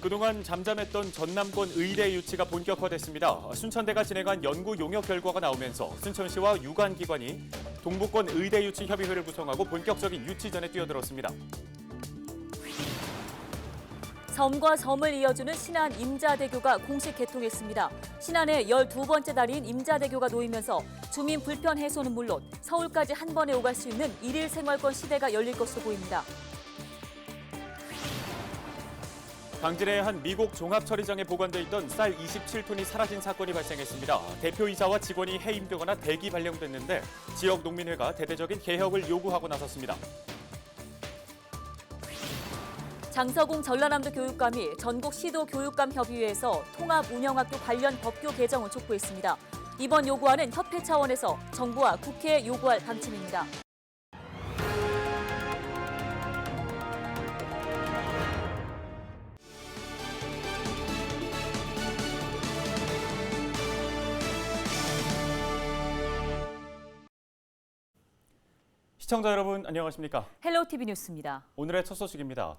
그동안 잠잠했던 전남권 의대 유치가 본격화됐습니다. 순천대가 진행한 연구 용역 결과가 나오면서 순천시와 유관기관이 동부권 의대 유치 협의회를 구성하고 본격적인 유치전에 뛰어들었습니다. 섬과 섬을 이어주는 신안 임자대교가 공식 개통했습니다. 신안의 12번째 다리인 임자대교가 놓이면서 주민 불편 해소는 물론 서울까지 한 번에 오갈 수 있는 일일 생활권 시대가 열릴 것으로 보입니다. 당진의 한 미국 종합처리장에 보관돼 있던 쌀 27톤이 사라진 사건이 발생했습니다. 대표이사와 직원이 해임되거나 대기 발령됐는데 지역 농민회가 대대적인 개혁을 요구하고 나섰습니다. 장서공 전라남도 교육감이 전국 시도 교육감 협의회에서 통합 운영학교 관련 법규 개정을 촉구했습니다. 이번 요구안은 협회 차원에서 정부와 국회에 요구할 방침입니다. 시청자 여러분 안녕하십니까? 헬로티비 뉴스입니다. 오늘의 첫 소식입니다.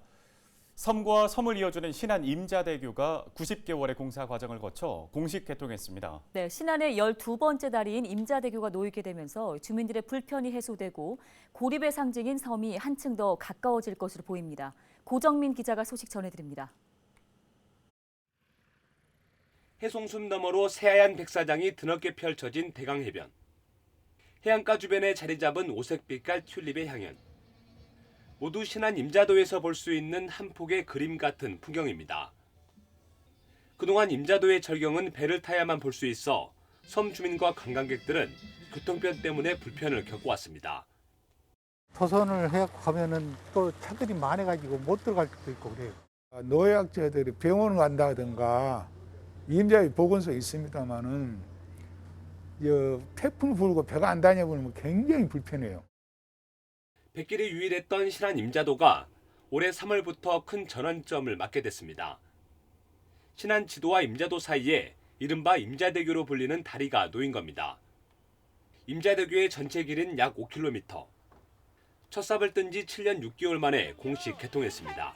섬과 섬을 이어주는 신안 임자대교가 90개월의 공사 과정을 거쳐 공식 개통했습니다. 네, 신안의 12번째 다리인 임자대교가 놓이게 되면서 주민들의 불편이 해소되고 고립의 상징인 섬이 한층 더 가까워질 것으로 보입니다. 고정민 기자가 소식 전해드립니다. 해송숲 너머로 새하얀 백사장이 드넓게 펼쳐진 대강해변. 해안가 주변에 자리 잡은 오색빛깔 튤립의 향연. 모두 신안 임자도에서 볼 수 있는 한 폭의 그림 같은 풍경입니다. 그동안 임자도의 절경은 배를 타야만 볼 수 있어 섬 주민과 관광객들은 교통편 때문에 불편을 겪어왔습니다. 도선을 해갖고 가면은 또 차들이 많아가지고 못 들어갈 수도 있고 그래요. 노약자들이 병원 간다든가 임자의 보건소 있습니다만은 태풍 불고 배가 안 다녀버리면 굉장히 불편해요. 백길이 유일했던 신안 임자도가 올해 3월부터 큰 전환점을 맞게 됐습니다. 신안 지도와 임자도 사이에 이른바 임자대교로 불리는 다리가 놓인 겁니다. 임자대교의 전체 길이는 약 5km. 첫 삽을 뜬 지 7년 6개월 만에 공식 개통했습니다.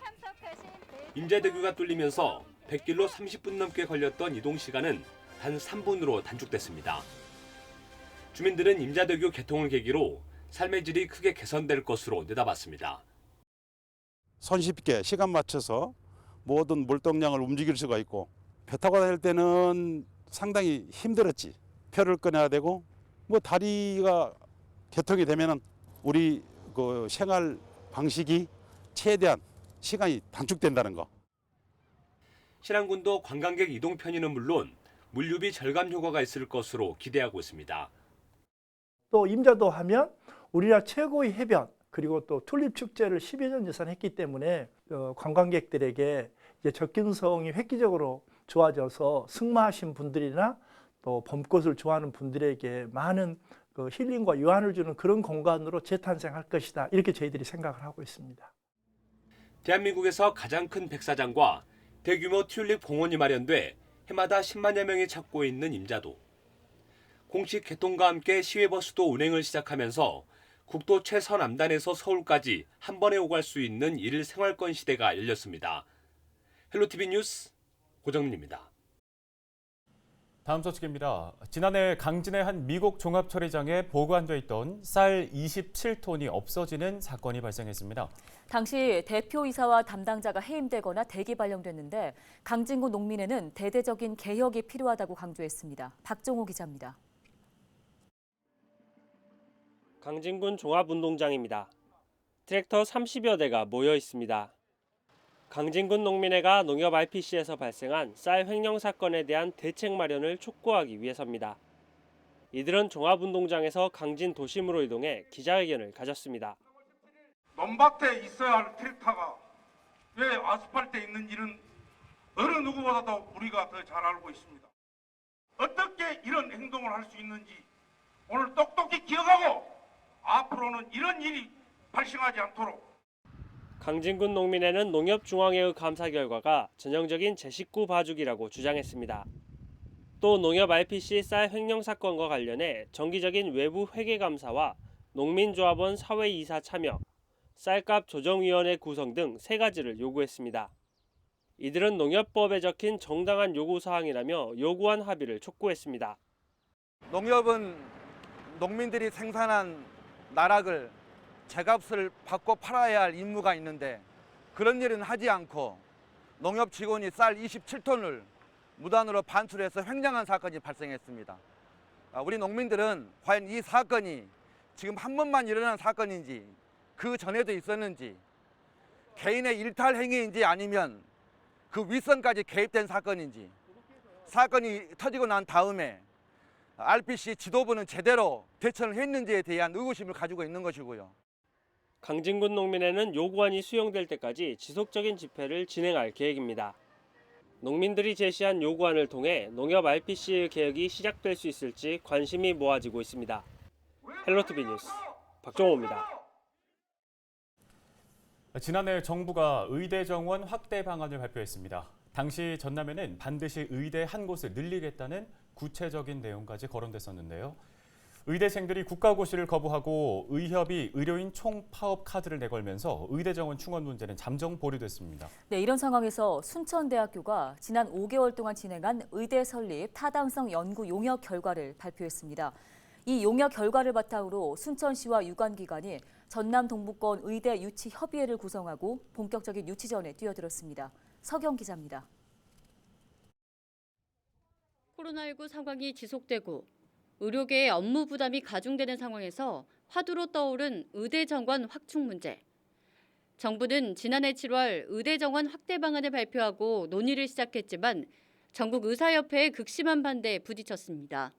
임자대교가 뚫리면서 백길로 30분 넘게 걸렸던 이동 시간은 단 3분으로 단축됐습니다. 주민들은 임자대교 개통을 계기로 삶의 질이 크게 개선될 것으로 내다봤습니다. 손쉽게 시간 맞춰서 모든 물동량을 움직일 수가 있고 배 타고 다닐 때는 상당히 힘들었지. 표를 끊어야 되고 다리가 개통이 되면은 우리 그 생활 방식이 최대한 시간이 단축된다는 거. 신안군도 관광객 이동 편의는 물론 물류비 절감 효과가 있을 것으로 기대하고 있습니다. 또 임자도 하면 우리나라 최고의 해변 그리고 또 튤립 축제를 10여 년 예산했기 때문에 관광객들에게 이제 접근성이 획기적으로 좋아져서 승마하신 분들이나 또 봄꽃을 좋아하는 분들에게 많은 그 힐링과 유안을 주는 그런 공간으로 재탄생할 것이다. 이렇게 저희들이 생각을 하고 있습니다. 대한민국에서 가장 큰 백사장과 대규모 튤립 공원이 마련돼 해마다 10만여 명이 찾고 있는 임자도. 공식 개통과 함께 시외버스도 운행을 시작하면서 국도 최서남단에서 서울까지 한 번에 오갈 수 있는 일일 생활권 시대가 열렸습니다. 헬로티비 뉴스 고정민입니다. 다음 소식입니다. 지난해 강진의 한 미국 종합처리장에 보관돼 있던 쌀 27톤이 없어지는 사건이 발생했습니다. 당시 대표이사와 담당자가 해임되거나 대기 발령됐는데 강진구 농민회는 대대적인 개혁이 필요하다고 강조했습니다. 박종호 기자입니다. 강진군 종합운동장입니다. 트랙터 30여 대가 모여 있습니다. 강진군 농민회가 농협 RPC에서 발생한 쌀 횡령 사건에 대한 대책 마련을 촉구하기 위해서입니다. 이들은 종합운동장에서 강진 도심으로 이동해 기자회견을 가졌습니다. 논밭에 있어야 할 트랙터가 왜 아스팔트에 있는지는 어느 누구보다도 우리가 더 잘 알고 있습니다. 어떻게 이런 행동을 할 수 있는지 오늘 똑똑히 기억하고 앞으로는 이런 일이 발생하지 않도록. 강진군 농민회는 농협중앙회의 감사 결과가 전형적인 제 식구 봐주기라고 주장했습니다. 또 농협 RPC 쌀 횡령 사건과 관련해 정기적인 외부 회계 감사와 농민조합원 사회이사 참여, 쌀값 조정위원회 구성 등 3가지를 요구했습니다. 이들은 농협법에 적힌 정당한 요구사항이라며 요구한 합의를 촉구했습니다. 농협은 농민들이 생산한 나락을 제값을 받고 팔아야 할 임무가 있는데 그런 일은 하지 않고 농협 직원이 쌀 27톤을 무단으로 반출해서 횡령한 사건이 발생했습니다. 우리 농민들은 과연 이 사건이 지금 한 번만 일어난 사건인지 그 전에도 있었는지 개인의 일탈 행위인지 아니면 그 윗선까지 개입된 사건인지 사건이 터지고 난 다음에 RPC 지도부는 제대로 대처를 했는지에 대한 의구심을 가지고 있는 것이고요. 강진군 농민회는 요구안이 수용될 때까지 지속적인 집회를 진행할 계획입니다. 농민들이 제시한 요구안을 통해 농협 RPC의 개혁이 시작될 수 있을지 관심이 모아지고 있습니다. 헬로티비 뉴스 박정호입니다. 지난해 정부가 의대 정원 확대 방안을 발표했습니다. 당시 전남에는 반드시 의대 한 곳을 늘리겠다는 구체적인 내용까지 거론됐었는데요. 의대생들이 국가고시를 거부하고 의협이 의료인 총파업 카드를 내걸면서 의대 정원 충원 문제는 잠정 보류됐습니다. 네, 이런 상황에서 순천대학교가 지난 5개월 동안 진행한 의대 설립 타당성 연구 용역 결과를 발표했습니다. 이 용역 결과를 바탕으로 순천시와 유관기관이 전남 동부권 의대 유치 협의회를 구성하고 본격적인 유치전에 뛰어들었습니다. 서경 기자입니다. 코로나19 상황이 지속되고 의료계의 업무 부담이 가중되는 상황에서 화두로 떠오른 의대 정원 확충 문제. 정부는 지난해 7월 의대 정원 확대 방안을 발표하고 논의를 시작했지만 전국 의사협회의 극심한 반대에 부딪혔습니다.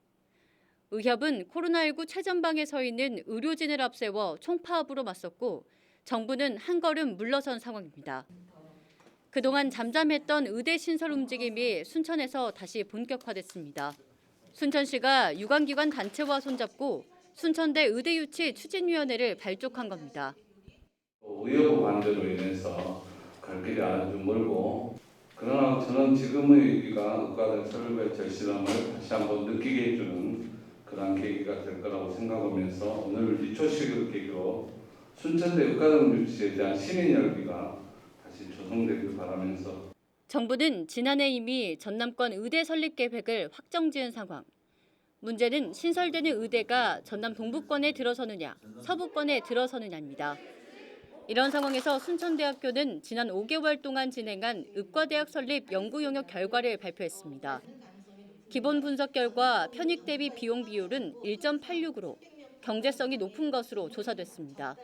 의협은 코로나19 최전방에 서 있는 의료진을 앞세워 총파업으로 맞섰고 정부는 한 걸음 물러선 상황입니다. 그동안 잠잠했던 의대 신설 움직임이 순천에서 다시 본격화됐습니다. 순천시가 유관기관 단체와 손잡고 순천대 의대 유치 추진위원회를 발족한 겁니다. 의협 반대로 인해서 갈 길이 아주 멀고 그러나 저는 지금의 의과대 설립의 절실함을 다시 한번 느끼게 해주는 그런 계기가 될 거라고 생각하면서 오늘 리초식을 계기로 순천대 의과대 유치에 대한 시민 열기가 다시 조성되길 바라면서 정부는 지난해 이미 전남권 의대 설립 계획을 확정지은 상황. 문제는 신설되는 의대가 전남 동부권에 들어서느냐, 서부권에 들어서느냐입니다. 이런 상황에서 순천대학교는 지난 5개월 동안 진행한 의과대학 설립 연구 용역 결과를 발표했습니다. 기본 분석 결과 편익 대비 비용 비율은 1.86으로 경제성이 높은 것으로 조사됐습니다.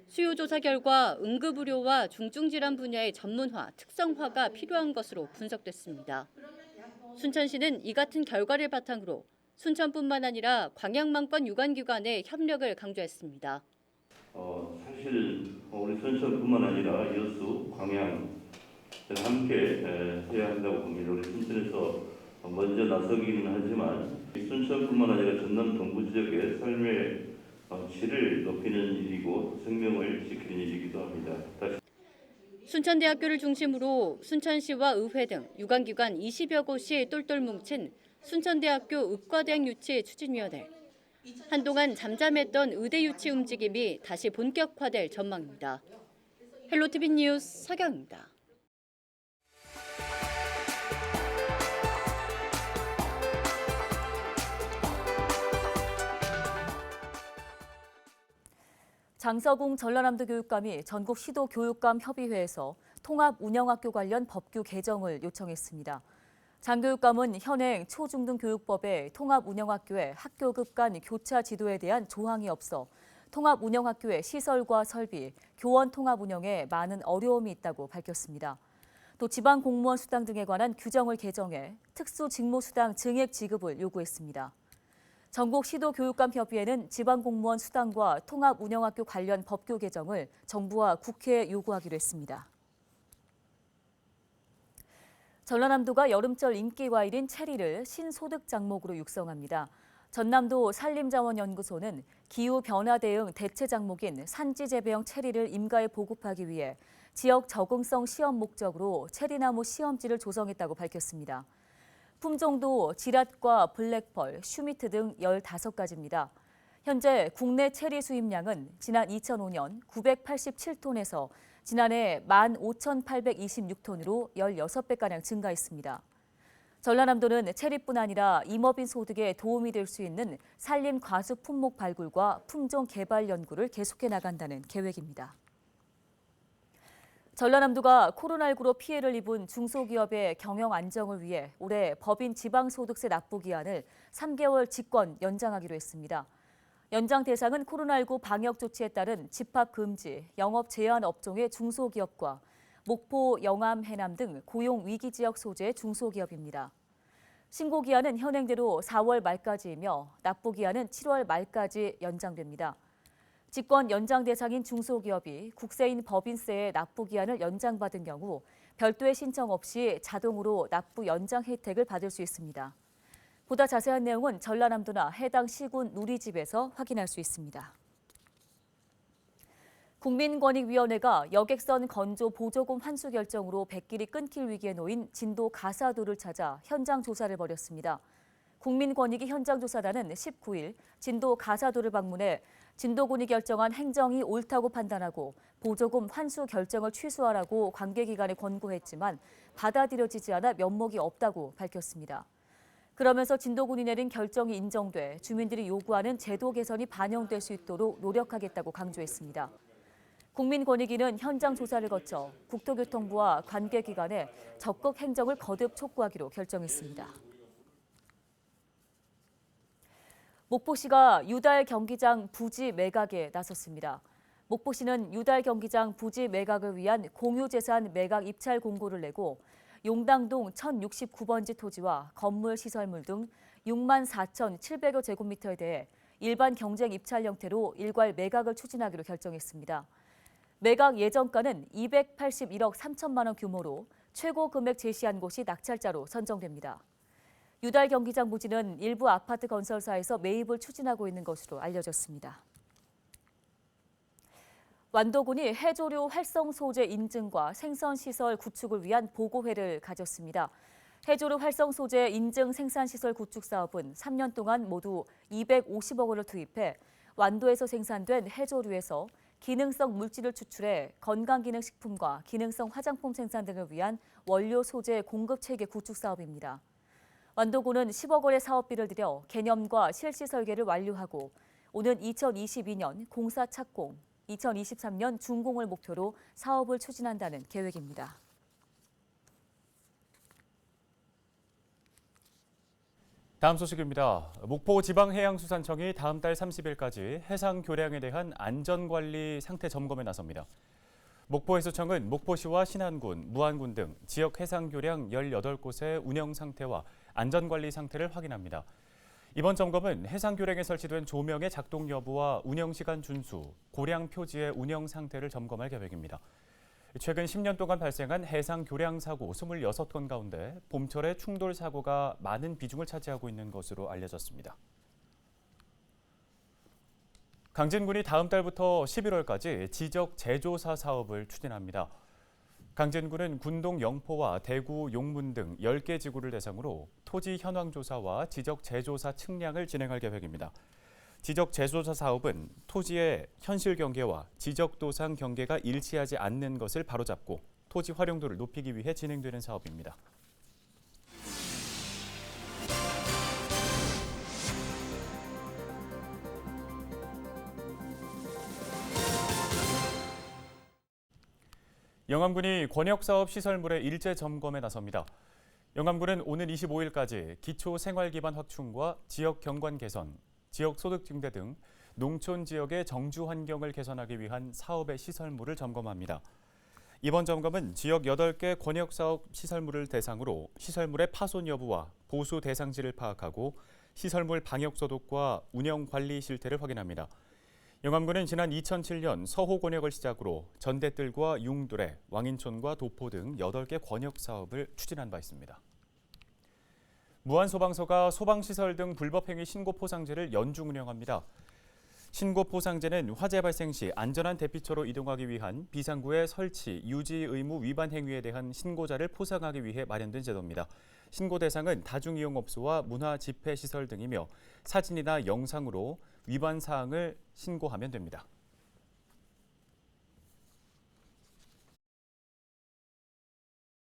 수요 조사 결과 응급의료와 중증질환 분야의 전문화, 특성화가 필요한 것으로 분석됐습니다. 순천시는 이 같은 결과를 바탕으로 순천뿐만 아니라 광양만권 유관기관의 협력을 강조했습니다. 사실 우리 순천뿐만 아니라 여수, 광양 함께 해야 한다고 봅니다. 우리 순천에서 먼저 나서기는 하지만 순천뿐만 아니라 전남 동부 지역의 삶의 질을 높이는 일이고 생명을 지키는 일이기도 합니다. 순천대학교를 중심으로 순천시와 의회 등 유관기관 20여 곳이 똘똘 뭉친 순천대학교 의과대학 유치 추진위원회. 한동안 잠잠했던 의대 유치 움직임이 다시 본격화될 전망입니다. 헬로티비 뉴스 서경입니다. 장서궁 전라남도 교육감이 전국 시도 교육감 협의회에서 통합 운영학교 관련 법규 개정을 요청했습니다. 장 교육감은 현행 초중등 교육법에 통합 운영학교의 학교급 간 교차 지도에 대한 조항이 없어 통합 운영학교의 시설과 설비, 교원 통합 운영에 많은 어려움이 있다고 밝혔습니다. 또 지방 공무원 수당 등에 관한 규정을 개정해 특수 직무 수당 증액 지급을 요구했습니다. 전국 시도교육감협의회는 지방공무원 수당과 통합운영학교 관련 법규 개정을 정부와 국회에 요구하기로 했습니다. 전라남도가 여름철 인기 과일인 체리를 신소득 작목으로 육성합니다. 전남도 산림자원연구소는 기후변화 대응 대체 작목인 산지재배형 체리를 임가에 보급하기 위해 지역 적응성 시험 목적으로 체리나무 시험지를 조성했다고 밝혔습니다. 품종도 지랏과 블랙펄, 슈미트 등 15가지입니다. 현재 국내 체리 수입량은 지난 2005년 987톤에서 지난해 15,826톤으로 16배가량 증가했습니다. 전라남도는 체리뿐 아니라 임업인 소득에 도움이 될 수 있는 산림 과수 품목 발굴과 품종 개발 연구를 계속해 나간다는 계획입니다. 전라남도가 코로나19로 피해를 입은 중소기업의 경영 안정을 위해 올해 법인 지방소득세 납부 기한을 3개월 직권 연장하기로 했습니다. 연장 대상은 코로나19 방역 조치에 따른 집합 금지, 영업 제한 업종의 중소기업과 목포, 영암, 해남 등 고용 위기 지역 소재의 중소기업입니다. 신고 기한은 현행대로 4월 말까지이며 납부 기한은 7월 말까지 연장됩니다. 직권 연장 대상인 중소기업이 국세인 법인세의 납부 기한을 연장받은 경우 별도의 신청 없이 자동으로 납부 연장 혜택을 받을 수 있습니다. 보다 자세한 내용은 전라남도나 해당 시군 누리집에서 확인할 수 있습니다. 국민권익위원회가 여객선 건조 보조금 환수 결정으로 백길이 끊길 위기에 놓인 진도 가사도를 찾아 현장 조사를 벌였습니다. 국민권익위 현장조사단은 19일 진도 가사도를 방문해 진도군이 결정한 행정이 옳다고 판단하고 보조금 환수 결정을 취소하라고 관계기관에 권고했지만 받아들여지지 않아 면목이 없다고 밝혔습니다. 그러면서 진도군이 내린 결정이 인정돼 주민들이 요구하는 제도 개선이 반영될 수 있도록 노력하겠다고 강조했습니다. 국민권익위는 현장 조사를 거쳐 국토교통부와 관계기관에 적극 행정을 거듭 촉구하기로 결정했습니다. 목포시가 유달 경기장 부지 매각에 나섰습니다. 목포시는 유달 경기장 부지 매각을 위한 공유재산 매각 입찰 공고를 내고 용당동 1069번지 토지와 건물, 시설물 등 64,700여 제곱미터에 대해 일반 경쟁 입찰 형태로 일괄 매각을 추진하기로 결정했습니다. 매각 예정가는 281억 3천만 원 규모로 최고 금액 제시한 곳이 낙찰자로 선정됩니다. 유달 경기장 부지는 일부 아파트 건설사에서 매입을 추진하고 있는 것으로 알려졌습니다. 완도군이 해조류 활성 소재 인증과 생선시설 구축을 위한 보고회를 가졌습니다. 해조류 활성 소재 인증 생산시설 구축 사업은 3년 동안 모두 250억 원을 투입해 완도에서 생산된 해조류에서 기능성 물질을 추출해 건강기능식품과 기능성 화장품 생산 등을 위한 원료 소재 공급 체계 구축 사업입니다. 완도군은 10억 원의 사업비를 들여 개념과 실시 설계를 완료하고 오는 2022년 공사 착공, 2023년 준공을 목표로 사업을 추진한다는 계획입니다. 다음 소식입니다. 목포지방해양수산청이 다음 달 30일까지 해상 교량에 대한 안전관리 상태 점검에 나섭니다. 목포해수청은 목포시와 신안군, 무안군 등 지역 해상교량 18곳의 운영 상태와 안전관리 상태를 확인합니다. 이번 점검은 해상교량에 설치된 조명의 작동 여부와 운영시간 준수, 고량 표지의 운영 상태를 점검할 계획입니다. 최근 10년 동안 발생한 해상교량 사고 26건 가운데 봄철에 충돌 사고가 많은 비중을 차지하고 있는 것으로 알려졌습니다. 강진군이 다음 달부터 11월까지 지적 재조사 사업을 추진합니다. 강진군은 군동 영포와 대구 용문 등 10개 지구를 대상으로 토지 현황 조사와 지적 재조사 측량을 진행할 계획입니다. 지적 재조사 사업은 토지의 현실 경계와 지적 도상 경계가 일치하지 않는 것을 바로잡고 토지 활용도를 높이기 위해 진행되는 사업입니다. 영암군이 권역사업 시설물의 일제 점검에 나섭니다. 영암군은 오는 25일까지 기초 생활 기반 확충과 지역 경관 개선, 지역 소득 증대 등 농촌 지역의 정주 환경을 개선하기 위한 사업의 시설물을 점검합니다. 이번 점검은 지역 8개 권역사업 시설물을 대상으로 시설물의 파손 여부와 보수 대상지를 파악하고 시설물 방역 소독과 운영 관리 실태를 확인합니다. 영암군은 지난 2007년 서호 권역을 시작으로 전대뜰과 융두레, 왕인촌과 도포 등 8개 권역 사업을 추진한 바 있습니다. 무안소방서가 소방시설 등 불법행위 신고 포상제를 연중 운영합니다. 신고 포상제는 화재 발생 시 안전한 대피처로 이동하기 위한 비상구의 설치, 유지 의무 위반 행위에 대한 신고자를 포상하기 위해 마련된 제도입니다. 신고 대상은 다중이용업소와 문화 집회시설 등이며 사진이나 영상으로 위반 사항을 신고하면 됩니다.